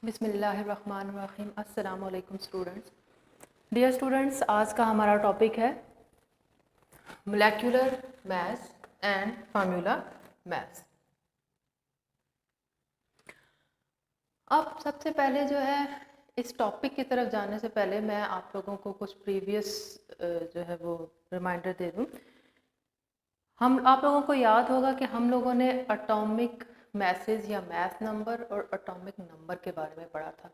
बिस्मिल्लाहिर्रहमानिर्रहीम। अस्सलाम वालेकुम स्टूडेंट्स। डियर स्टूडेंट्स, आज का हमारा टॉपिक है molecular maths and formula maths. अब सबसे पहले जो है इस टॉपिक की तरफ जाने से पहले मैं आप लोगों को कुछ प्रीवियस जो है वो रिमाइंडर दे दूँ। आप लोगों को याद होगा कि हम लोगों ने एटॉमिक मैसेज या मैथ नंबर और एटॉमिक नंबर के बारे में पढ़ा था।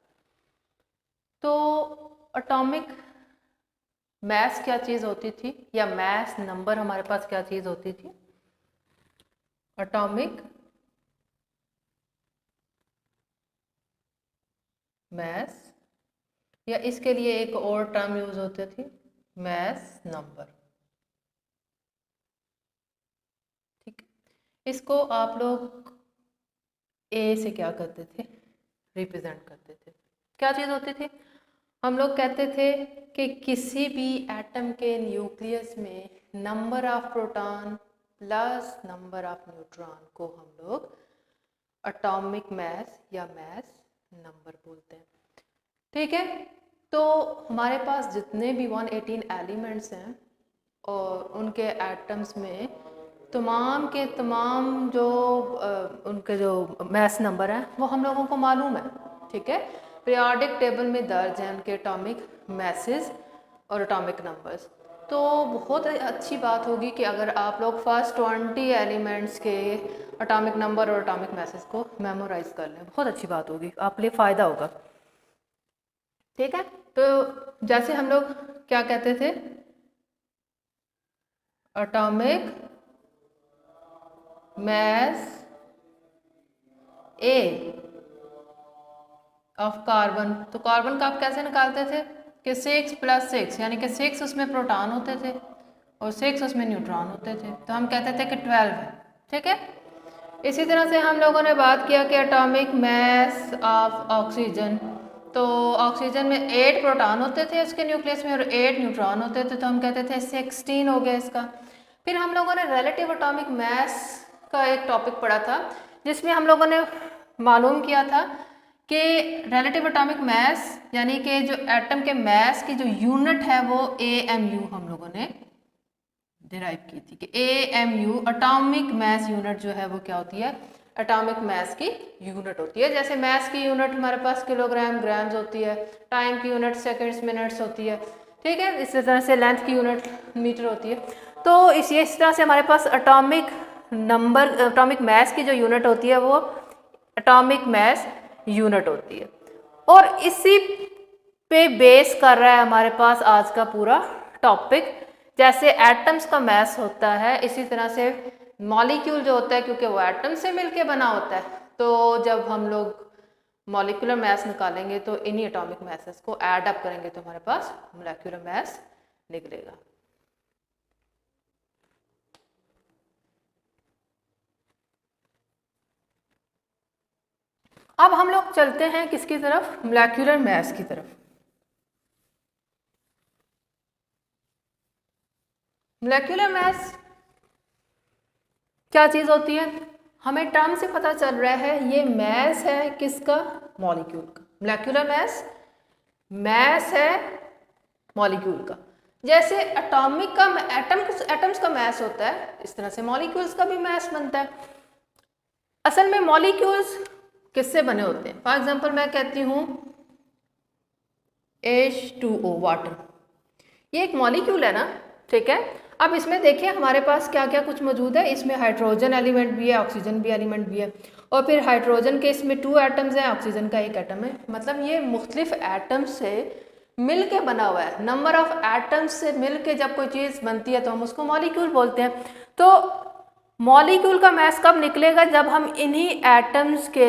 तो एटॉमिक मैथ्स क्या चीज़ होती थी या मैथ्स नंबर हमारे पास क्या चीज़ होती थी? एटॉमिक मैथ्स, या इसके लिए एक और टर्म यूज होती थी, मैथ्स नंबर। ठीक, इसको आप लोग ए से क्या करते थे? रिप्रेजेंट करते थे। क्या चीज़ होती थी? हम लोग कहते थे कि किसी भी एटम के न्यूक्लियस में number of proton plus number of neutron को हम लोग एटॉमिक मास या मास नंबर बोलते हैं। ठीक है, तो हमारे पास जितने भी 118 एलिमेंट्स हैं और उनके एटम्स में तमाम के तमाम जो उनके जो मास नंबर हैं वो हम लोगों को मालूम है। ठीक है, पीरियोडिक टेबल में दर्ज हैं उनके एटॉमिक मैसेज और एटॉमिक नंबर्स। तो बहुत अच्छी बात होगी कि अगर आप लोग फर्स्ट 20 एलिमेंट्स के एटॉमिक नंबर और एटॉमिक मैसेज को मेमोराइज कर लें, बहुत अच्छी बात होगी, आप लिए फ़ायदा होगा। ठीक है, तो जैसे हम लोग क्या कहते थे, atomic mass A of carbon, तो कार्बन का आप कैसे निकालते थे कि 6 + 6 यानी कि 6 उसमें प्रोटॉन होते थे और 6 उसमें न्यूट्रॉन होते थे, तो हम कहते थे कि 12 है। ठीक है, इसी तरह से हम लोगों ने बात किया कि एटॉमिक मास ऑफ ऑक्सीजन, तो ऑक्सीजन में 8 प्रोटॉन होते थे उसके न्यूक्लियस में और 8 न्यूट्रॉन होते थे, तो हम कहते थे 16 हो गया इसका। फिर हम लोगों ने रिलेटिव एटॉमिक मास का एक टॉपिक पढ़ा था जिसमें हम लोगों ने मालूम किया था कि रिलेटिव एटॉमिक मास यानी कि जो एटम के मास की जो यूनिट है वो AMU हम लोगों ने डिराइव की थी कि AMU एटॉमिक मास यूनिट जो है वो क्या होती है? एटॉमिक मास की यूनिट होती है। जैसे मास की यूनिट हमारे पास किलोग्राम ग्राम्स होती है, टाइम की यूनिट सेकंड्स मिनट्स होती है। ठीक है, इसी तरह से लेंथ की यूनिट मीटर होती है। तो इस तरह से हमारे पास एटॉमिक नंबर एटॉमिक मास की जो यूनिट होती है वो एटॉमिक मास यूनिट होती है, और इसी पे बेस कर रहा है हमारे पास आज का पूरा टॉपिक। जैसे एटम्स का मास होता है, इसी तरह से मॉलिक्यूल जो होता है, क्योंकि वो एटम से मिलके बना होता है, तो जब हम लोग मॉलिक्यूलर मास निकालेंगे तो इन्हीं एटॉमिक मासेस को ऐड अप करेंगे तो हमारे पास मोलेक्युलर मास निकलेगा। अब हम लोग चलते हैं किसकी तरफ? मोलेक्युलर मास की तरफ। मोलेक्युलर मास क्या चीज़ होती है? हमें टर्म से पता चल रहा है ये मास है किसका? मॉलिक्यूल का। मोलेक्युलर मास मास है मॉलिक्यूल का। जैसे एटॉमिक का एटम्स का मास होता है, इस तरह से मॉलिक्यूल्स का भी मास बनता है। असल में मॉलिक्यूल्स किससे बने होते हैं? फॉर एग्जांपल मैं कहती हूँ H2O वाटर, ये एक मॉलिक्यूल है ना। ठीक है, अब इसमें देखिए हमारे पास क्या क्या कुछ मौजूद है। इसमें हाइड्रोजन एलिमेंट भी है, ऑक्सीजन भी एलिमेंट भी है, और फिर हाइड्रोजन के इसमें 2 एटम्स हैं, ऑक्सीजन का 1 एटम है। मतलब ये मुख्तलिफ एटम्स से मिल के बना हुआ है। नंबर ऑफ एटम्स से मिल के जब कोई चीज़ बनती है तो हम उसको मॉलिक्यूल बोलते हैं। तो मॉलिक्यूल का मास कब निकलेगा? जब हम इन्हीं एटम्स के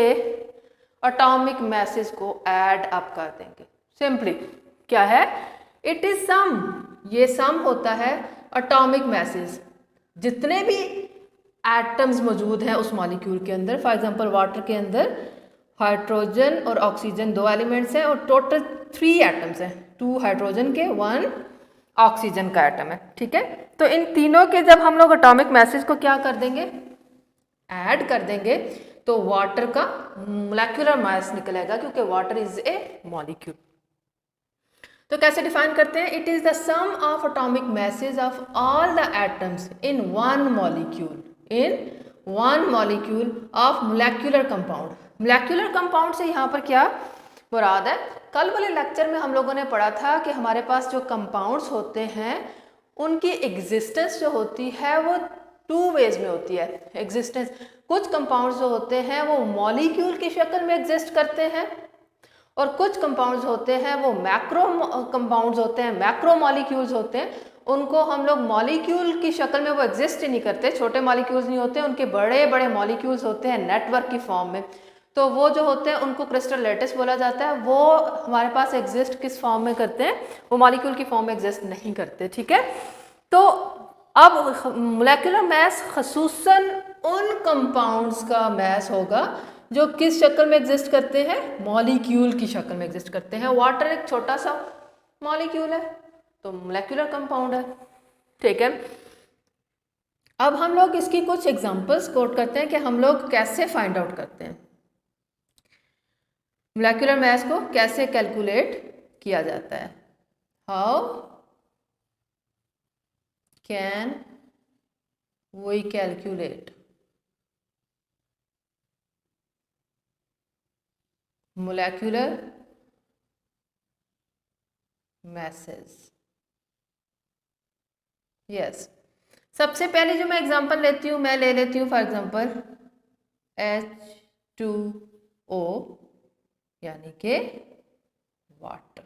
एटॉमिक मैसेज को ऐड अप कर देंगे। सिंपली क्या है? इट इज सम, ये सम होता है एटॉमिक मैसेज, जितने भी एटम्स मौजूद हैं उस मॉलिक्यूल के अंदर। फॉर एग्जांपल वाटर के अंदर हाइड्रोजन और ऑक्सीजन 2 एलिमेंट्स हैं और टोटल 3 एटम्स हैं, 2 हाइड्रोजन के 1 ऑक्सीजन का एटम है। ठीक है, तो इन तीनों के जब हम लोग एटॉमिक मैसेज को क्या कर देंगे? ऐड कर देंगे, तो वाटर का मोलेक्युलर मास निकलेगा, क्योंकि वाटर इज ए मॉलिक्यूल। तो कैसे डिफाइन करते हैं? It is the sum of atomic masses of all the atoms in one molecule of molecular compound. Molecular compound से यहाँ पर क्या मुराद है? कल वाले लेक्चर में हम लोगों ने पढ़ा था कि हमारे पास जो कंपाउंड्स होते हैं उनकी एग्जिस्टेंस जो होती है वो टू वेज में होती है। एग्जिस्टेंस, कुछ कंपाउंड्स जो होते हैं वो मॉलिक्यूल की शक्ल में एग्जिस्ट करते हैं, और कुछ कंपाउंड्स होते हैं वो मैक्रो कंपाउंड्स होते हैं, मैक्रो मॉलिक्यूल्स होते हैं। उनको हम लोग मॉलिक्यूल की शक्ल में वो एग्जिस्ट ही नहीं करते, छोटे मॉलिक्यूल्स नहीं होते, उनके बड़े बड़े मॉलिक्यूल्स होते हैं नेटवर्क की फॉर्म में। तो वो जो होते हैं उनको क्रिस्टल लैटिस बोला जाता है। वो हमारे पास एग्जिस्ट किस फॉर्म में करते हैं? वो मॉलिक्यूल की फॉर्म में एग्जिस्ट नहीं करते, ठीक है। तो अब मोलेक्युलर मास खसूसन उन कंपाउंड्स का मास होगा जो किस शक्ल में एग्जिस्ट करते हैं? मॉलिक्यूल की शक्ल में एग्जिस्ट करते हैं। वाटर एक छोटा सा मॉलिक्यूल है, तो मोलेक्युलर कंपाउंड है, ठीक है। अब हम लोग इसकी कुछ एग्जांपल्स कोट करते हैं कि हम लोग कैसे फाइंड आउट करते हैं मोलेक्युलर मास को कैसे कैलकुलेट किया जाता है। How can we calculate molecular masses? Yes, सबसे पहले जो मैं एग्जांपल लेती हूँ, मैं ले लेती हूँ फॉर एग्जांपल H2O यानी कि वाटर,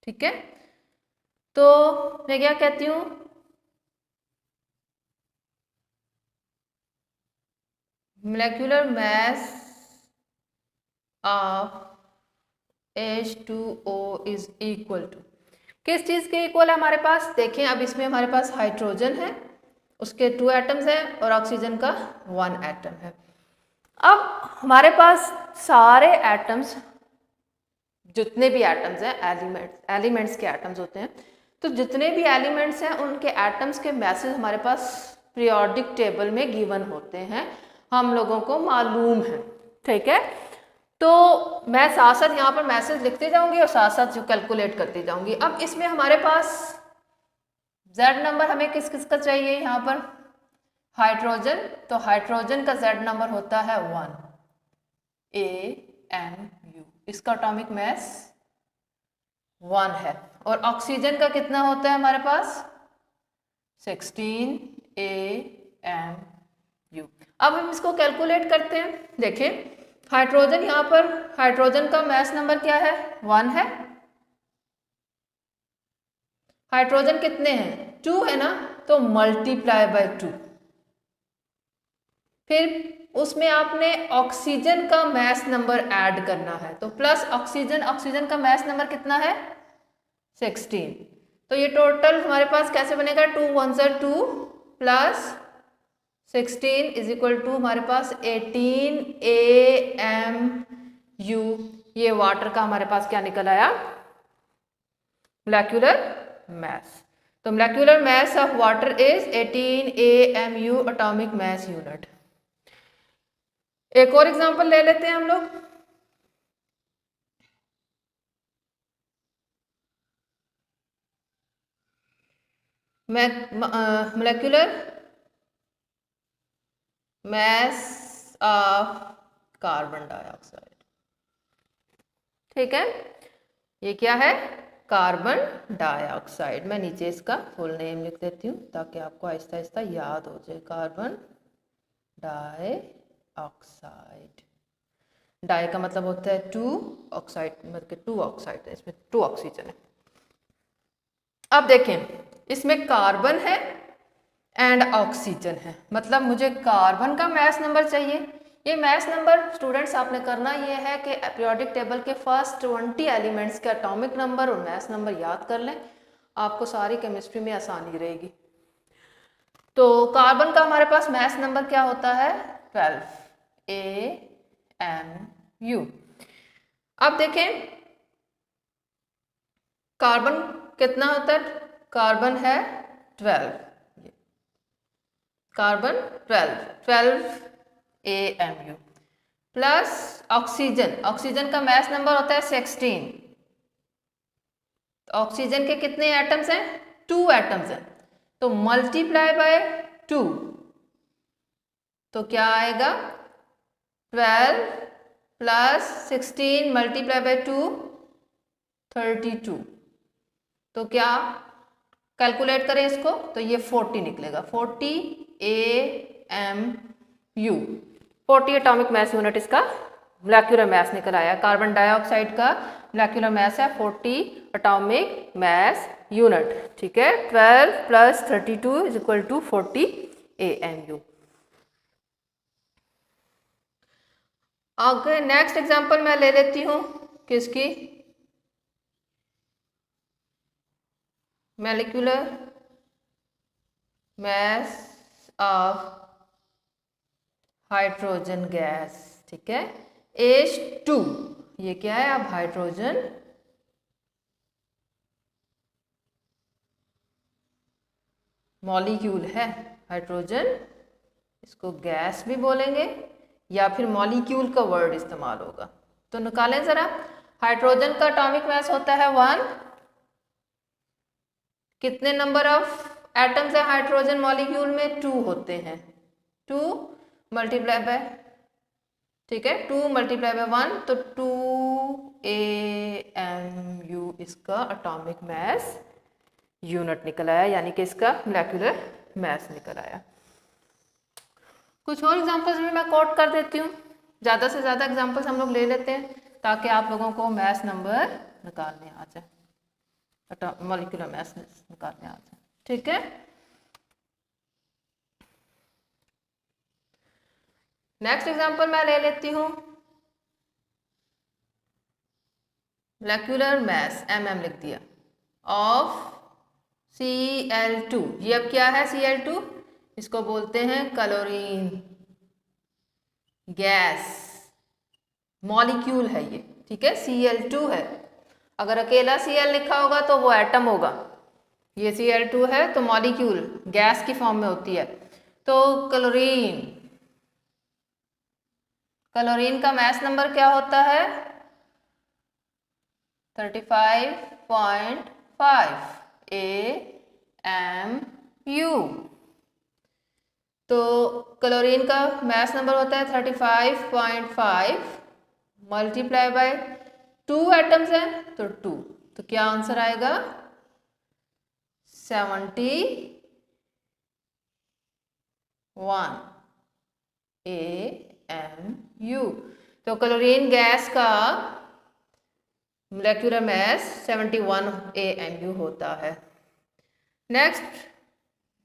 ठीक है। तो मैं क्या कहती हूँ? Molecular mass of H2O is equal to, किस चीज़ के इक्वल है हमारे पास? देखें, अब इसमें हमारे पास हाइड्रोजन है, उसके 2 एटम्स हैं, और ऑक्सीजन का 1 एटम है। अब हमारे पास सारे एटम्स, जितने भी एटम्स हैं, एलिमेंट्स के एटम्स होते हैं, तो जितने भी एलिमेंट्स हैं उनके एटम्स के मैसेज हमारे पास पीरियोडिक टेबल में गिवन होते हैं, हम लोगों को मालूम है, ठीक है। तो मैं साथ साथ यहाँ पर मैसेज लिखती जाऊंगी और साथ साथ जो कैलकुलेट करती जाऊंगी। अब इसमें हमारे पास Z नंबर हमें किस किस का चाहिए? यहाँ पर हाइड्रोजन, तो हाइड्रोजन का Z नंबर होता है 1 AMU, इसका एटॉमिक मास 1 है। और ऑक्सीजन का कितना होता है हमारे पास? 16 AMU। अब हम इसको कैलकुलेट करते हैं। देखें, हाइड्रोजन, यहाँ पर हाइड्रोजन का मास नंबर क्या है? 1 है। हाइड्रोजन कितने हैं? 2 है ना, तो मल्टीप्लाई बाय 2। फिर उसमें आपने ऑक्सीजन का मास नंबर ऐड करना है, तो प्लस ऑक्सीजन, ऑक्सीजन का मास नंबर कितना है? 16। तो ये टोटल हमारे पास कैसे बनेगा? 2 1 2 प्लस 16 इज इक्वल टू हमारे पास 18 AMU। ये वाटर का हमारे पास क्या निकल आया? मोलेक्युलर मास। तो molecular mass of water is 18 AMU atomic mass unit. एक और एग्जांपल ले लेते हैं हम लोग। Molecular mass of carbon dioxide, ठीक है। ये क्या है? Carbon dioxide. मैं नीचे इसका फुल नेम लिख देती हूँ ताकि आपको आहिस्ता आहिस्ता याद हो जाए। कार्बन डाइऑक्साइड, डाई का मतलब होता है 2, ऑक्साइड मतलब 2 ऑक्साइड है, इसमें 2 ऑक्सीजन है। अब देखें, इसमें कार्बन है एंड ऑक्सीजन है, मतलब मुझे कार्बन का मास नंबर चाहिए। ये मास नंबर स्टूडेंट्स आपने करना ये है कि पीरियोडिक टेबल के फर्स्ट 20 एलिमेंट्स के एटॉमिक नंबर और मास नंबर याद कर लें, आपको सारी केमिस्ट्री में आसानी रहेगी। तो कार्बन का हमारे पास मास नंबर क्या होता है? 12 AMU। अब देखें कार्बन कितना होता है? कार्बन है 12, कार्बन 12 AMU प्लस ऑक्सीजन का मास नंबर होता है 16। तो ऑक्सीजन के कितने एटम्स हैं? 2 एटम्स हैं, तो मल्टीप्लाई बाय 2, तो क्या आएगा 12 प्लस 16 मल्टीप्लाई बाय 2 32। तो क्या कैलकुलेट करें इसको, तो ये 40 निकलेगा, 40 AMU, 40 एटॉमिक मास यूनिट इसका मोलेक्युलर मास निकल आया। कार्बन डाइऑक्साइड का मोलेक्युलर मास है 40 एटॉमिक मास यूनिट, ठीक है। 12 plus 32 is equal to 40 AMU। आगे नेक्स्ट एग्जांपल मैं ले लेती हूँ किसकी, molecular mass of hydrogen gas, ठीक है, H2। ये क्या है? अब हाइड्रोजन मॉलिक्यूल है, हाइड्रोजन, इसको गैस भी बोलेंगे या फिर मॉलिक्यूल का वर्ड इस्तेमाल होगा। तो निकालें जरा, हाइड्रोजन का एटॉमिक मास होता है 1। कितने नंबर ऑफ एटम्स है हाइड्रोजन मॉलिक्यूल में? 2 होते हैं, 2 मल्टीप्लाई बाय, ठीक है, 2 मल्टीप्लाई बाय 1, तो 2 AMU इसका एटॉमिक मास यूनिट निकल आया, यानी कि इसका मोलेक्युलर मास निकल आया। कुछ और एग्जांपल्स भी मैं कोट कर देती हूँ, ज़्यादा से ज़्यादा एग्जांपल्स हम लोग ले लेते हैं ताकि आप लोगों को मास नंबर निकालने आ जाए, मॉलिक्यूलर मास निकालने आ जाए, ठीक है। नेक्स्ट एग्जांपल मैं ले लेती हूँ, मोलेक्युलर मास MM लिख दिया ऑफ Cl2। ये अब क्या है? Cl2, इसको बोलते हैं क्लोरीन गैस, मॉलिक्यूल है ये, ठीक है, Cl2 है। अगर अकेला Cl लिखा होगा तो वो एटम होगा, ये Cl2 है तो मॉलिक्यूल गैस की फॉर्म में होती है। तो क्लोरीन का मास नंबर क्या होता है? 35.5 AMU। तो क्लोरीन का मास नंबर होता है 35.5 मल्टीप्लाई बाय 2 एटम्स हैं तो 2, तो क्या आंसर आएगा? 71 AMU। तो क्लोरीन गैस का मोलेक्युलर मास 71 AMU होता है। Next,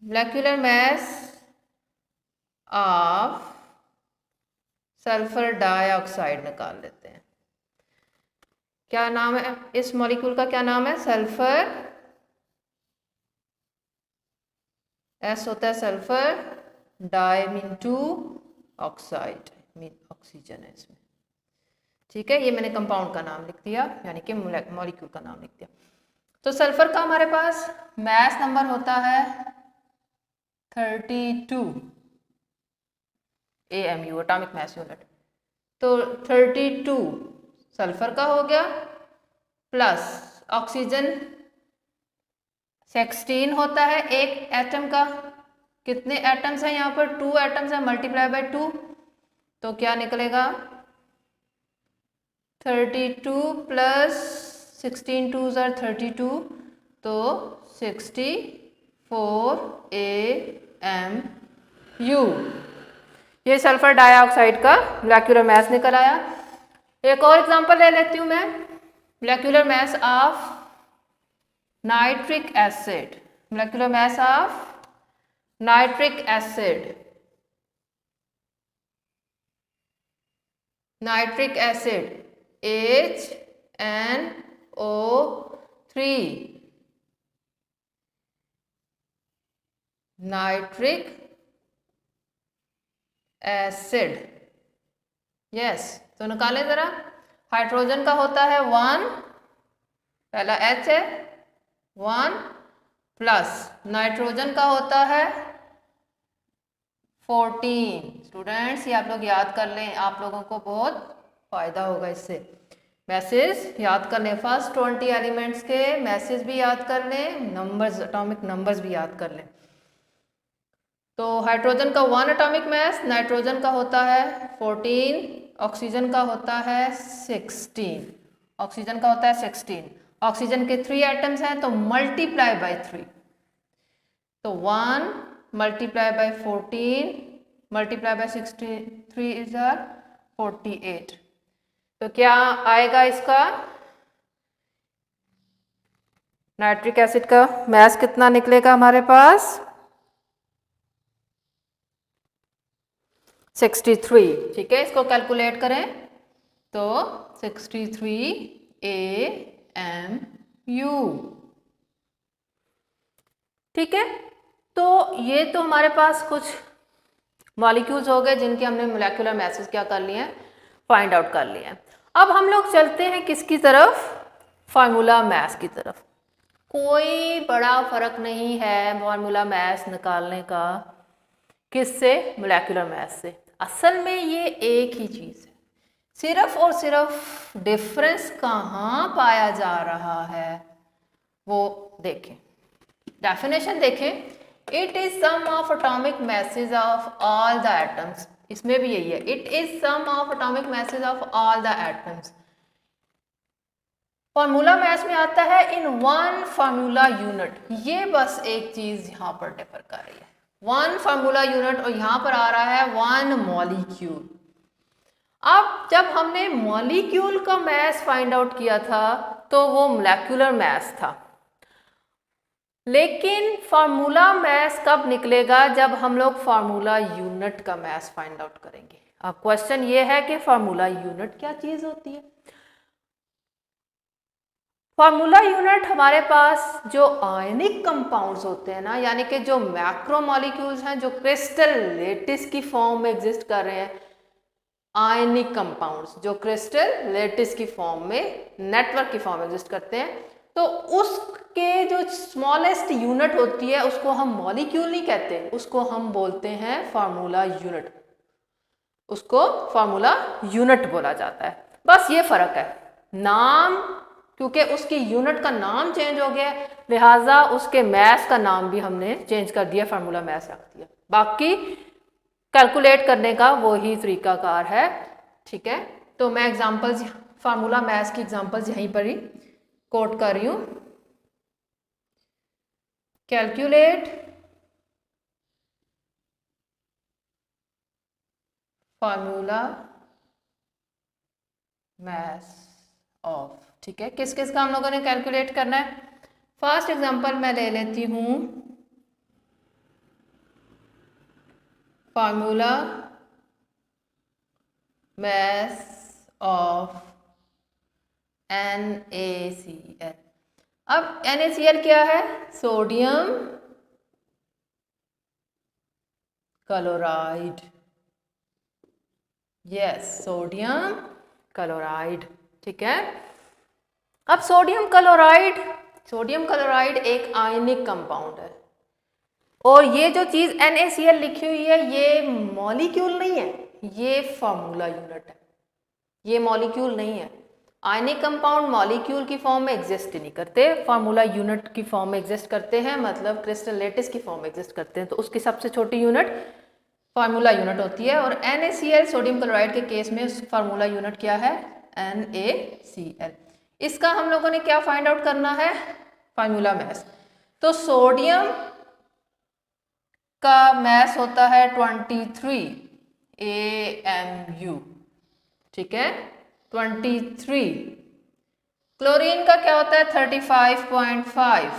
molecular mass of sulphur dioxide निकाल लेते हैं। क्या नाम है इस मॉलिक्यूल का? क्या नाम है? सल्फर, S होता है sulphur, di mean 2, oxide mean oxygen है इसमें, ठीक है। ये मैंने कंपाउंड का नाम लिख दिया, यानी कि मॉलिक्यूल का नाम लिख दिया। तो सल्फर का हमारे पास मास नंबर होता है 32 AMU, एटॉमिक मास यूनिट। तो 32 सल्फर का हो गया, प्लस ऑक्सीजन 16 होता है एक एटम का। कितने एटम्स हैं यहाँ पर? 2 एटम्स हैं, मल्टीप्लाई बाय 2, तो क्या निकलेगा? 32 प्लस 16 2s are 32, तो 64 AMU। ये सल्फर डाइऑक्साइड का मोलेक्युलर मास निकल आया। एक और एग्जांपल ले लेती हूँ मैं, molecular mass of nitric acid, molecular mass of nitric acid, nitric acid HNO3, nitric acid, yes. तो निकालें जरा, हाइड्रोजन का होता है 1, पहला H है 1, प्लस नाइट्रोजन का होता है 14। स्टूडेंट्स ये आप लोग याद कर लें, आप लोगों को बहुत फायदा होगा इससे। मैसेज याद कर लें, फर्स्ट 20 एलिमेंट्स के मैसेज भी याद कर लें, नंबर्स, एटॉमिक नंबर्स भी याद कर लें। तो हाइड्रोजन का 1 एटॉमिक मास, नाइट्रोजन का होता है 14, ऑक्सीजन का होता है 16, ऑक्सीजन का होता है 16। ऑक्सीजन के 3 एटम्स हैं तो मल्टीप्लाई बाय 3, तो 1 multiply by 14 multiply by 63 is 48। तो क्या आएगा इसका नाइट्रिक एसिड का मास कितना निकलेगा हमारे पास? 63। ठीक है, इसको कैलकुलेट करें तो 63 AMU। ठीक है, तो ये तो हमारे पास कुछ मॉलिक्यूल्स हो गए जिनके हमने मोलेकुलर मैसेज क्या कर लिए हैं, फाइंड आउट कर लिए हैं। अब हम लोग चलते हैं किसकी तरफ? फार्मूला मैस की तरफ। कोई बड़ा फर्क नहीं है फार्मूला मैस निकालने का किससे? मोलेकुलर मैस से। असल में ये एक ही चीज़ है, सिर्फ और सिर्फ डिफरेंस कहाँ पाया जा रहा है वो देखें। डेफिनेशन देखें, it is sum of atomic masses of all the atoms, इसमें भी यही है, it is sum of atomic masses of all the atoms. Formula maths में आता है इन वन फार्मूला यूनिट, ये बस एक चीज यहां पर डिफर कर रही है, वन फार्मूला यूनिट, और यहां पर आ रहा है वन मॉलिक्यूल। अब जब हमने मॉलिक्यूल का मैस फाइंड आउट किया था तो वो मोलेकुलर मैस था, लेकिन फार्मूला मैस कब निकलेगा? जब हम लोग फार्मूला यूनिट का मैस फाइंड आउट करेंगे। अब क्वेश्चन ये है कि फार्मूला यूनिट क्या चीज होती है? फार्मूला यूनिट हमारे पास जो आयनिक कंपाउंड्स होते हैं ना, यानी कि जो मैक्रोमोलिक्यूल्स हैं जो क्रिस्टल लेटिस की फॉर्म में एग्जिस्ट कर रहे हैं, आयनिक कंपाउंड्स जो क्रिस्टल लेटिस की फॉर्म में, नेटवर्क की फॉर्म में एग्जिस्ट करते हैं, तो उसके जो स्मॉलेस्ट यूनिट होती है उसको हम मॉलिक्यूल नहीं कहते, उसको हम बोलते हैं फार्मूला यूनिट, उसको फार्मूला यूनिट बोला जाता है। बस ये फर्क है, नाम, क्योंकि उसकी यूनिट का नाम चेंज हो गया लिहाजा उसके मैस का नाम भी हमने चेंज कर दिया, फार्मूला मैस रख दिया। बाकी कैलकुलेट करने का वही तरीकाकार है। ठीक है, तो मैं एग्जांपल्स, फार्मूला मैस की एग्जांपल्स यहीं पर ही कोट कर रही हूं। कैलकुलेट फार्मूला मैस ऑफ, ठीक है, किस किस का हम लोगों ने कैलकुलेट करना है? फर्स्ट एग्जांपल मैं ले लेती हूं, फार्मूला मैस ऑफ NaCl। अब NaCl क्या है? Sodium chloride, yes, sodium chloride. ठीक है, अब सोडियम क्लोराइड एक आयनिक कंपाउंड है, और ये जो चीज NaCl लिखी हुई है ये मॉलिक्यूल नहीं है, ये फार्मूला यूनिट है, ये मॉलिक्यूल नहीं है। आयनिक कंपाउंड मॉलिक्यूल की फॉर्म में एग्जिस्ट नहीं करते, फार्मूला यूनिट की फॉर्म में एग्जिस्ट करते हैं, मतलब क्रिस्टल लेटिस की फॉर्म में एग्जिस्ट करते हैं, तो उसकी सबसे छोटी यूनिट फार्मूला यूनिट होती है। और NaCl सोडियम क्लोराइड के केस में फार्मूला यूनिट क्या है? NaCl। इसका हम लोगों ने क्या फाइंड आउट करना है? Formula mass. तो सोडियम का मैस होता है 23 AMU, ठीक है, 23। क्लोरीन का क्या होता है? 35.5।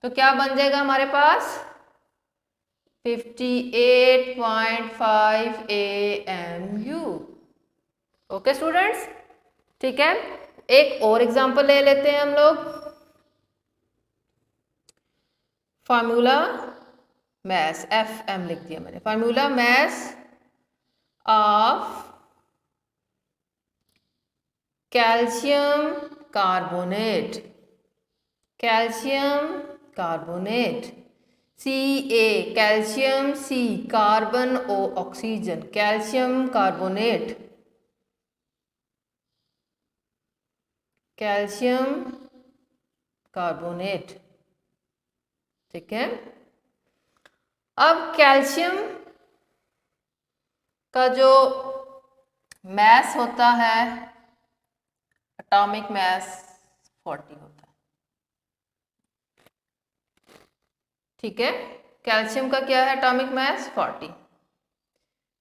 तो क्या बन जाएगा हमारे पास? 58.5 AMU। ओके स्टूडेंट्स, ठीक है, एक और एग्जांपल ले लेते हैं हम लोग। फार्मूला मैस, FM लिख दिया मैंने, formula mass of calcium carbonate, calcium carbonate Ca calcium, C carbon, O oxygen, calcium carbonate, calcium carbonate. ठीक है, अब कैल्शियम का जो मैस होता है, एटॉमिक मैस 40 होता है। ठीक है, कैल्शियम का क्या है atomic mass 40,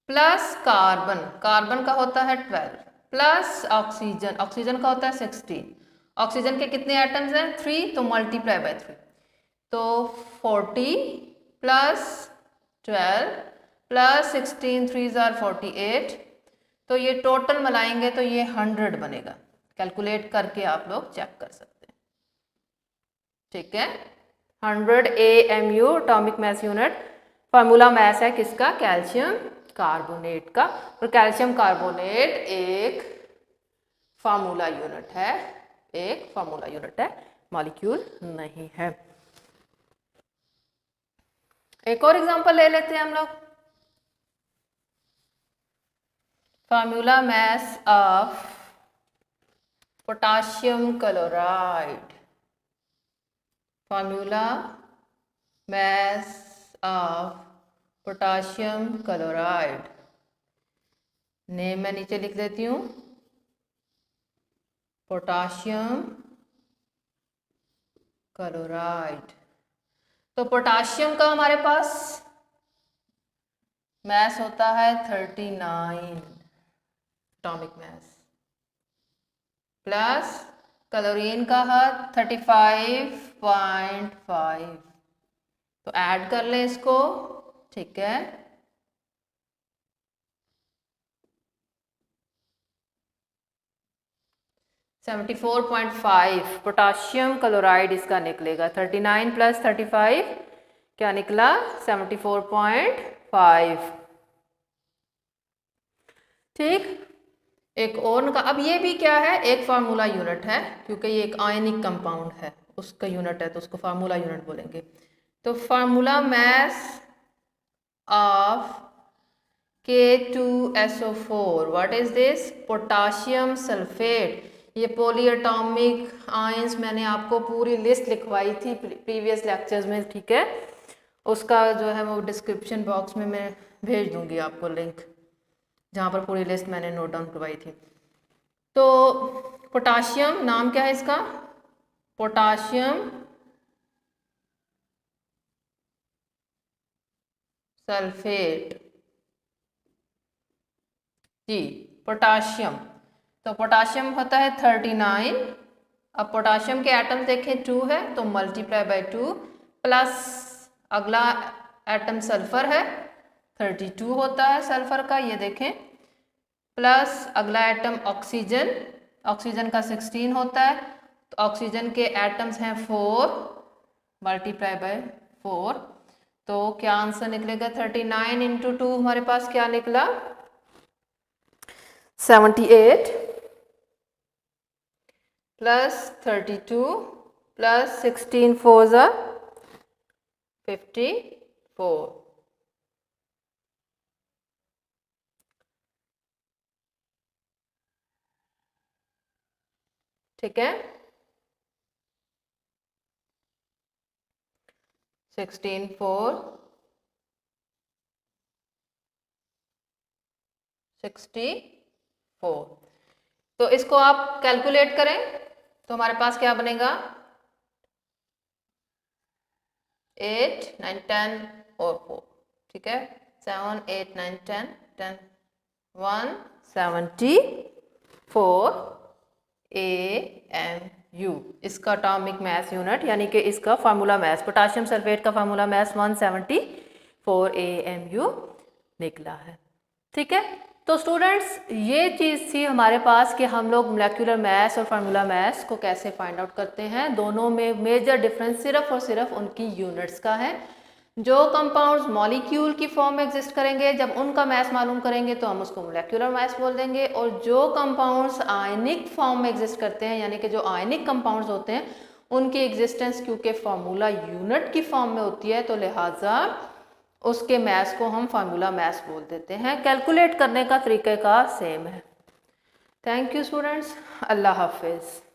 plus carbon, carbon का होता है 12, प्लस ऑक्सीजन, ऑक्सीजन का होता है 16। ऑक्सीजन के कितने एटम्स हैं 3, तो मल्टीप्लाई बाय 3, तो 40 प्लस 12 प्लस 16, 3 आर 48, तो ये टोटल मिलाएंगे तो ये 100 बनेगा। कैलकुलेट करके आप लोग चेक कर सकते हैं। ठीक है, 100 AMU atomic mass unit, formula mass है किसका, कैल्शियम कार्बोनेट का। और कैल्शियम कार्बोनेट एक फार्मूला यूनिट है, एक फार्मूला यूनिट है, मॉलिक्यूल नहीं है। एक और एग्जांपल ले लेते हैं हम लोग। Formula mass of potassium chloride, formula mass of potassium chloride, name मैं नीचे लिख देती हूँ, पोटाशियम क्लोराइड। तो पोटाशियम का हमारे पास मैस होता है 39 एटॉमिक मैस, प्लस क्लोरीन का है 35.5, तो ऐड कर लें इसको। ठीक है, (74.5) पोटाशियम क्लोराइड इसका निकलेगा। 39 प्लस 35 क्या निकला, 74.5। ठीक, एक और का, अब ये भी क्या है, एक फार्मूला यूनिट है, क्योंकि ये एक आयनिक कंपाउंड है, उसका यूनिट है, तो उसको फार्मूला यूनिट बोलेंगे। तो formula mass of K2SO4, what is this, potassium sulphate. ये पॉली एटॉमिक आयंस मैंने आपको पूरी लिस्ट लिखवाई थी प्रीवियस लेक्चर्स में। ठीक है, उसका जो है वो डिस्क्रिप्शन बॉक्स में मैं भेज दूंगी आपको लिंक, जहाँ पर पूरी लिस्ट मैंने नोट डाउन करवाई थी। तो पोटाशियम, नाम क्या है इसका, पोटाशियम सल्फेट जी, पोटाशियम। तो पोटाशियम होता है 39। अब पोटाशियम के एटम देखें 2 है, तो मल्टीप्लाई बाय 2, प्लस अगला एटम सल्फर है 32 होता है सल्फर का, ये देखें, प्लस अगला एटम ऑक्सीजन, ऑक्सीजन का 16 होता है, तो ऑक्सीजन के एटम्स हैं 4, मल्टीप्लाई बाय 4, तो क्या आंसर निकलेगा, 39 इंटू 2 हमारे पास क्या निकला, 78 प्लस 32 प्लस 16 4 ज़ा 54। ठीक है, 16 4 64। तो इसको आप कैलकुलेट करें तो हमारे पास क्या बनेगा, 8 9 10 और 4। ठीक है, 7 8 9 10 10 174 AMU इसका एटॉमिक मैस यूनिट, यानी कि इसका फार्मूला मैस, पोटाशियम सल्फेट का फार्मूला मैस 174 AMU निकला है। ठीक है, तो स्टूडेंट्स ये चीज़ थी हमारे पास कि हम लोग मोलेक्युलर मैस और फार्मूला मैस को कैसे फाइंड आउट करते हैं। दोनों में मेजर डिफरेंस सिर्फ और सिर्फ उनकी यूनिट्स का है। जो कंपाउंड्स मॉलिक्यूल की फॉर्म में एग्जिस्ट करेंगे, जब उनका मैस मालूम करेंगे तो हम उसको मोलेक्युलर मैस बोल देंगे, और जो कंपाउंड्स आयनिक फॉर्म में एग्जिस्ट करते हैं, यानी कि जो आयनिक कंपाउंड्स होते हैं, उनकी एग्जिस्टेंस क्योंकि फार्मूला यूनिट की फॉर्म में होती है तो लिहाजा उसके मैथ्स को हम फार्मूला मैथ्स बोल देते हैं। कैलकुलेट करने का तरीक़ेकार सेम है। थैंक यू स्टूडेंट्स, अल्लाह हाफिज़।